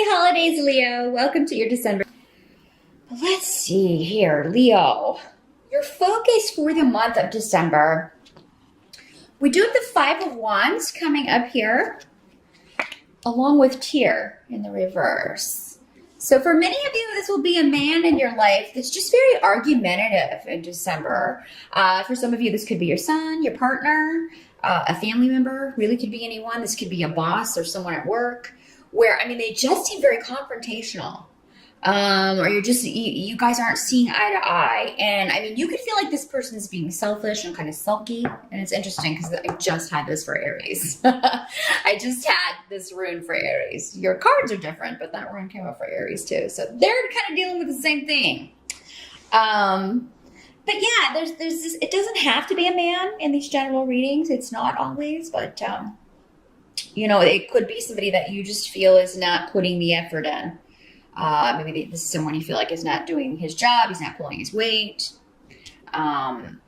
Happy holidays, Leo. Welcome to your December. Let's see here, Leo. Your focus for the month of December. We do have the Five of Wands coming up here, along with Tear in the reverse. So for many of you, this will be a man in your life that's just very argumentative in December. For some of you, this could be your son, your partner, a family member, really could be anyone. This could be a boss or someone at work where, they just seem very confrontational. Or you guys aren't seeing eye to eye. And you could feel like this person's being selfish and kind of sulky. And it's interesting because I just had this for Aries. I just had this rune for Aries. Your cards are different, but that rune came up for Aries too. So they're kind of dealing with the same thing. But yeah, there's this, it doesn't have to be a man in these general readings. It's not always, but it could be somebody that you just feel is not puting the effort in. Maybe this is someone you feel like is not doing his job. He's not pulling his weight. Not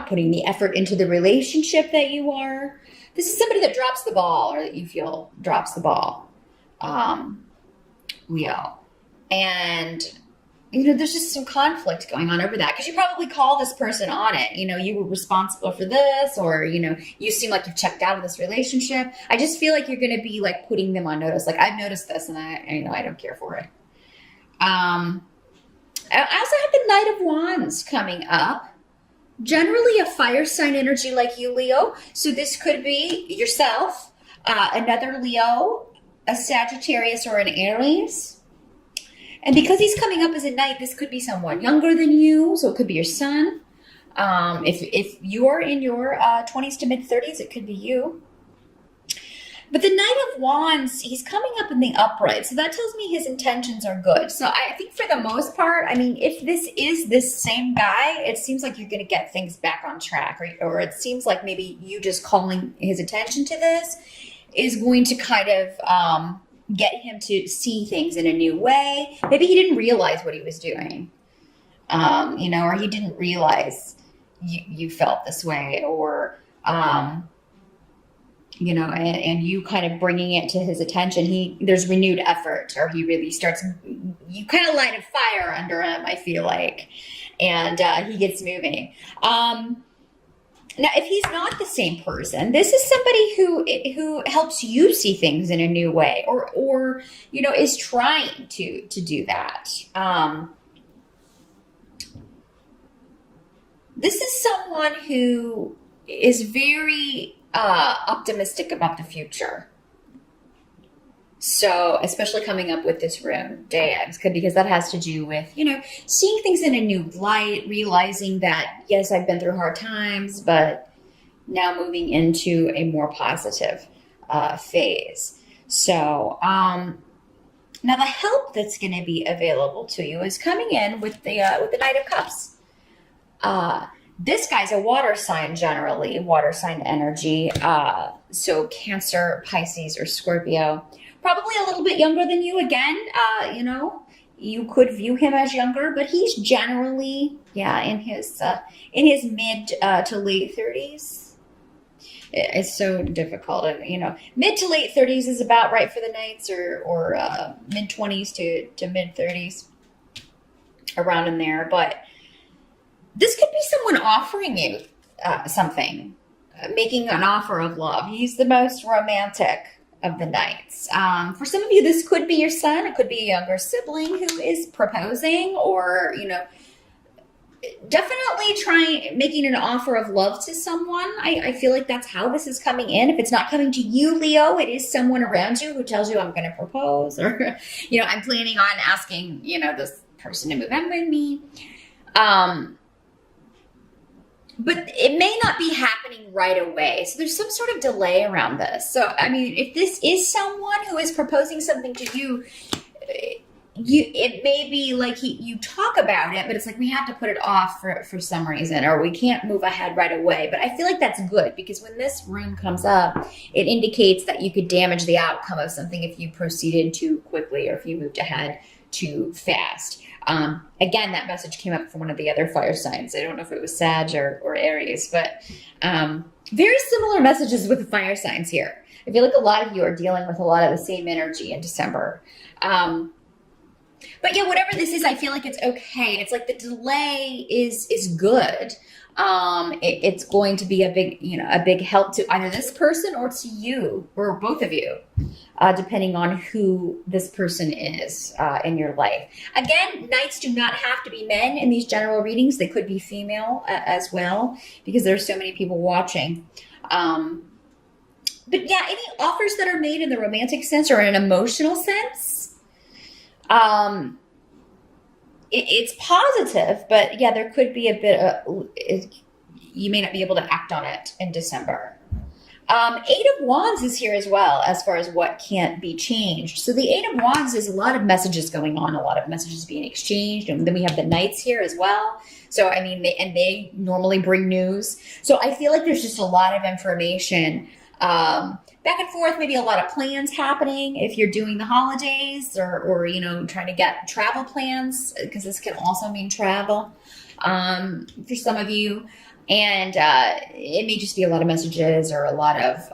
putting the effort into the relationship that you are. This is somebody that drops the ball or that you feel drops the ball. Leo. And, there's just some conflict going on over that because you probably call this person on it. You were responsible for this or, you seem like you've checked out of this relationship. I just feel like you're going to be like putting them on notice. Like I've noticed this and I don't care for it. I also have the Knight of Wands coming up. Generally a fire sign energy like you, Leo. So this could be yourself, another Leo, a Sagittarius or an Aries. And because he's coming up as a knight, this could be someone younger than you. So it could be your son. If you're in your 20s to mid 30s, it could be you. But the Knight of Wands, he's coming up in the upright. So that tells me his intentions are good. So I think for the most part, if this is this same guy, it seems like you're going to get things back on track. Or it seems like maybe you just calling his attention to this is going to kind of get him to see things in a new way. Maybe he didn't realize what he was doing, or he didn't realize you felt this way, or, and you kind of bringing it to his attention. There's renewed effort, or he really starts, you kind of light a fire under him, I feel like, and he gets moving. Now, if he's not the same person, this is somebody who helps you see things in a new way, or is trying to do that. This is someone who is very optimistic about the future. So, especially coming up with this rune, Deus, because that has to do with, seeing things in a new light, realizing that, yes, I've been through hard times, but now moving into a more positive phase. So, now the help that's going to be available to you is coming in with the Knight of Cups. This guy's a water sign, generally, water sign energy. So Cancer, Pisces, or Scorpio. Probably a little bit younger than you again. You could view him as younger, but he's generally, in his mid to late 30s. It's so difficult. Mid to late 30s is about right for the Knights, or mid 20s to mid 30s, around in there. But this could be someone offering you something, making an offer of love. He's the most romantic of the Knights. For some of you, this could be your son. It could be a younger sibling who is proposing, or, definitely making an offer of love to someone. I feel like that's how this is coming in. If it's not coming to you, Leo, it is someone around you who tells you, I'm going to propose, or, I'm planning on asking, this person to move in with me. But it may not be happening right away. So there's some sort of delay around this. So, if this is someone who is proposing something to you, it may be like you talk about it, but it's like we have to put it off for some reason, or we can't move ahead right away. But I feel like that's good, because when this rune comes up, it indicates that you could damage the outcome of something if you proceeded too quickly, or if you moved ahead too fast. Again, that message came up from one of the other fire signs. I don't know if it was Sag or Aries, but very similar messages with the fire signs here. I feel like a lot of you are dealing with a lot of the same energy in December. But yeah, whatever this is, I feel like it's okay. It's like the delay is good. It's going to be a big help to either this person or to you or both of you, depending on who this person is in your life. Again, knights do not have to be men in these general readings. They could be female as well, because there's so many people watching. But yeah, any offers that are made in the romantic sense or in an emotional sense, it's positive, but yeah, there could be a bit of, you may not be able to act on it in December. Eight of Wands is here as well, as far as what can't be changed. So the Eight of Wands is a lot of messages going on, a lot of messages being exchanged. And then we have the Knights here as well. So, I mean, they normally bring news. So I feel like there's just a lot of information, back and forth, maybe a lot of plans happening if you're doing the holidays or trying to get travel plans, because this can also mean travel for some of you. And it may just be a lot of messages or a lot of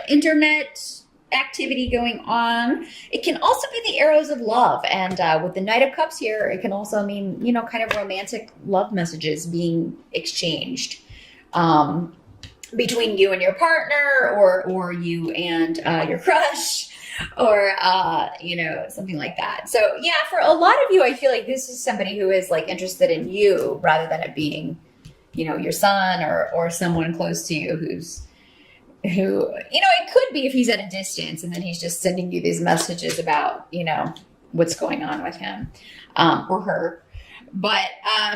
internet activity going on. It can also be the arrows of love. And with the Knight of Cups here, it can also mean, kind of romantic love messages being exchanged between you and your partner or you and your crush or, something like that. So yeah, for a lot of you, I feel like this is somebody who is like interested in you rather than it being your son or someone close to you who, it could be if he's at a distance and then he's just sending you these messages about, what's going on with him, or her. But,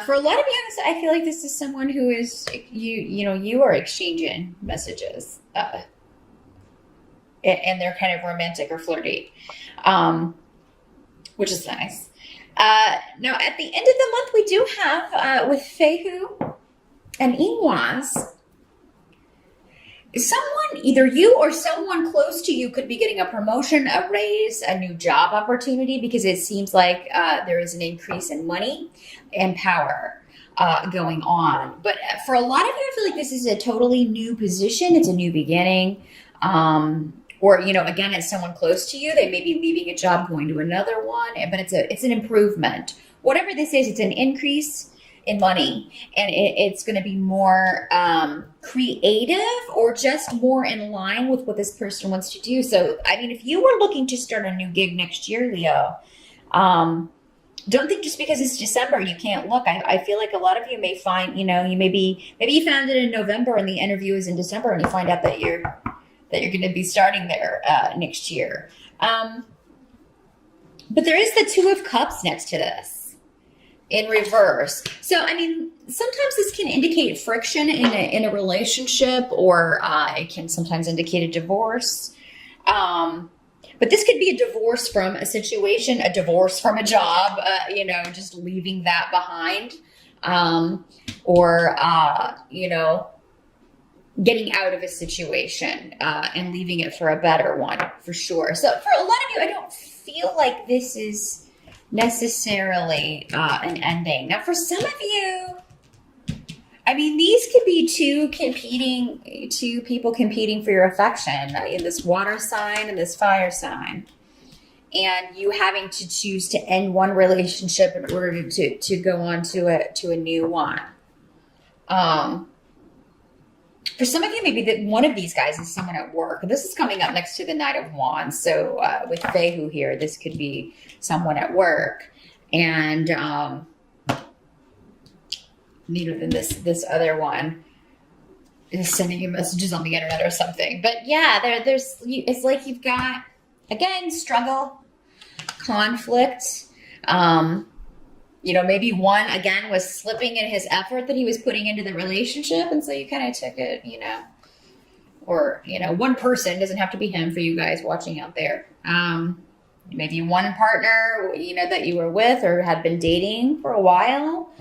for a lot of you, I feel like this is someone who is, you are exchanging messages, and they're kind of romantic or flirty, which is nice. Now at the end of the month, we do have, with Fehu and Ingwaz, someone, either you or someone close to you could be getting a promotion, a raise, a new job opportunity, because it seems like there is an increase in money and power going on. But for a lot of you, I feel like this is a totally new position. It's a new beginning. Or, again, it's someone close to you. They may be leaving a job, going to another one, but it's an improvement. Whatever this is, it's an increase in money, and it's going to be more creative or just more in line with what this person wants to do. So, I mean, if you were looking to start a new gig next year, Leo, don't think just because it's December you can't look. I feel like a lot of you may find, maybe you found it in November and the interview is in December, and you find out that you're going to be starting there next year. But there is the Two of Cups next to this in reverse. So, I mean, sometimes this can indicate friction in a relationship, or it can sometimes indicate a divorce. But this could be a divorce from a situation, a divorce from a job, just leaving that behind. Or getting out of a situation and leaving it for a better one, for sure. So for a lot of you, I don't feel like this is necessarily an ending. Now, for some of you, I mean, these could be two people competing for your affection, in this water sign and this fire sign, and you having to choose to end one relationship in order to go on to a new one. For some of you, maybe that one of these guys is someone at work. This is coming up next to the Knight of Wands. So with Fehu here, this could be someone at work. And, then this other one is sending you messages on the internet or something. But yeah, it's like you've got, again, struggle, conflict. Maybe one, again, was slipping in his effort that he was putting into the relationship. And so you kind of took it, or, one person, doesn't have to be him for you guys watching out there. Maybe one partner, that you were with or had been dating for a while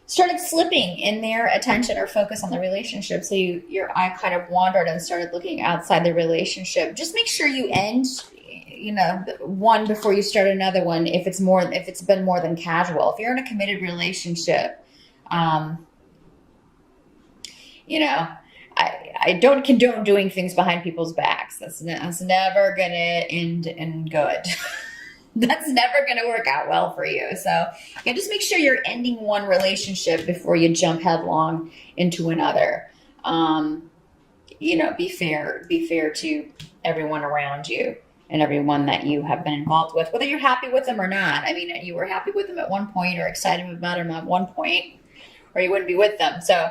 started slipping in their attention or focus on the relationship. So your eye kind of wandered and started looking outside the relationship. Just make sure you end one before you start another one, if it's been more than casual. If you're in a committed relationship, I don't condone doing things behind people's backs. That's never gonna end in good. That's never gonna work out well for you. So yeah, just make sure you're ending one relationship before you jump headlong into another. Be fair to everyone around you and everyone that you have been involved with, whether you're happy with them or not. I mean, you were happy with them at one point or excited about them at one point, or you wouldn't be with them. So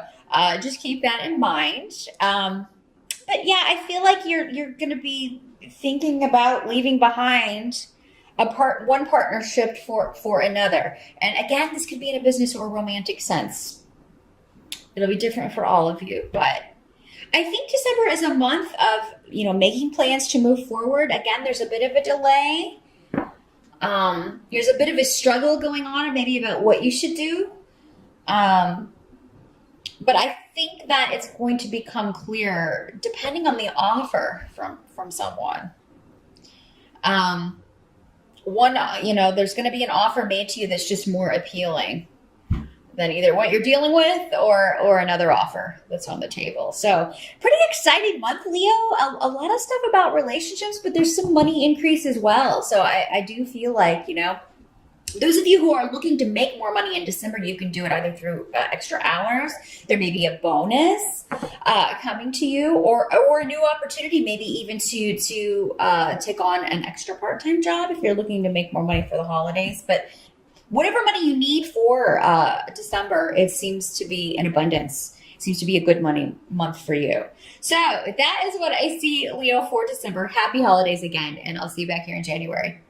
just keep that in mind. But yeah, I feel like you're going to be thinking about leaving behind one partnership for another. And again, this could be in a business or romantic sense. It'll be different for all of you, but I think December is a month of, making plans to move forward. Again, there's a bit of a delay. There's a bit of a struggle going on maybe about what you should do. But I think that it's going to become clear depending on the offer from someone. There's going to be an offer made to you that's just more appealing than either what you're dealing with or another offer that's on the table. So pretty exciting month, Leo. A lot of stuff about relationships, but there's some money increase as well. So I do feel like, those of you who are looking to make more money in December, you can do it either through extra hours. There may be a bonus coming to you, or a new opportunity, maybe even to take on an extra part-time job if you're looking to make more money for the holidays. But whatever money you need for December, it seems to be in abundance. It seems to be a good money month for you. So that is what I see, Leo, for December. Happy holidays again, and I'll see you back here in January.